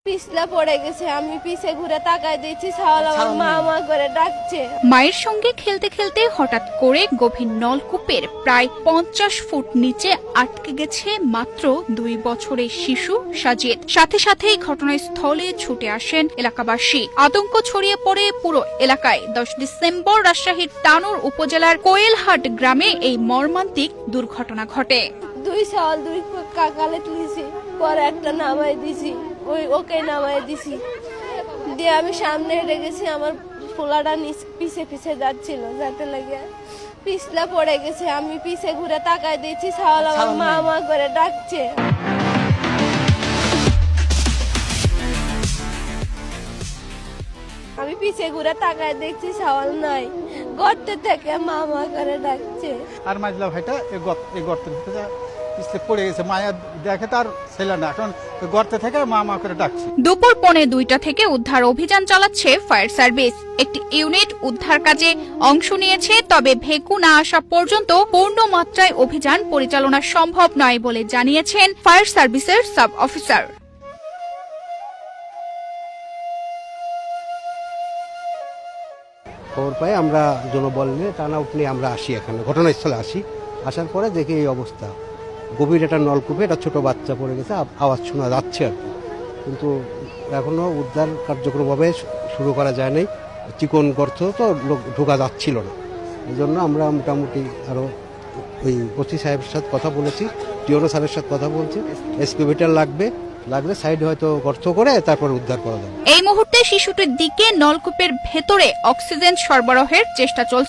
পিছলা পড়ে গেছে, আমি পিছে ঘুরে তাকায় দিয়েছি, ছাওয়াল আমার মা মা করে ডাকছে। মায়ের সঙ্গে খেলতে খেলতে হঠাৎ করে গভীর নলকূপের প্রায় 50 ফুট নিচে আটকে গেছে মাত্র 2 বছরের শিশু সাজিদ। সাথে সাথেই ঘটনাস্থলে ছুটে আসেন এলাকাবাসী। আতঙ্ক ছড়িয়ে পড়ে পুরো এলাকায়। 10 ডিসেম্বর রাজশাহীর তানোর উপজেলার কোয়েলহাট গ্রামে এই মর্মান্তিক দুর্ঘটনা ঘটে। 2 ছাওয়াল 2 কাকালে তুলেছি, পরে একটা নামাই দিছি, ওকে নামাই দিছি দিয়ে আমি সামনে হেঁটে গেছি। আমার পোলাটা পিছে পিছে যাচ্ছিল, যাতে লাগে পিছলা পড়ে গেছে, আমি পিছে ঘুরে তাকায় দিয়েছি, ছাওয়াল আমার মা মা করে ডাকছে। আমি পিছে ঘুরে তাকায় দেখছি ছাওয়াল নাই, গর্তে থেকে মা মা করে ডাকছে। আর মাজলা ভাইটা এই গর্তের ভিতরে পিছলে পড়ে গেছে, মায়া দেখে তার ছেলে না, এখন গর্তে থেকে মা মা করে ডাকছে। দুপুর 1:45 থেকে উদ্ধার অভিযান চালাচ্ছে ফায়ার সার্ভিস। একটি ইউনিট উদ্ধার কাজে অংশ নিয়েছে, তবে ভেকু না আসা পর্যন্ত পূর্ণ মাত্রায় অভিযান পরিচালনা সম্ভব নয় বলে জানিয়েছেন ফায়ার সার্ভিসের সাব অফিসার। খবর পাই আমরা জনবল নিয়ে টানা উঠলে আমরা আসি, এখানে ঘটনাস্থলে আসি। আসার পরে দেখি এই অবস্থা, গভীর একটা নলকূপে একটা ছোট বাচ্চা পড়ে গেছে, আওয়াজ শোনা যাচ্ছে আর কি, কিন্তু এখনো উদ্ধার কার্যক্রমভাবে শুরু করা যায় নাই। চিকন গর্ত তো লোক ঢোকা যাচ্ছিল না, এই জন্য আমরা মোটামুটি আরও ওই ওসি সাহেবের সাথে কথা বলেছি, টিওনো স্যারের সাথে কথা বলছি, এক্সকেভেটর লাগলে সাইডে হয়তো গর্ত করে তারপর উদ্ধার করা যাবে। এই মুহূর্তে শিশুটির দিকে নলকূপের ভেতরে অক্সিজেন সরবরাহের চেষ্টা চলছে।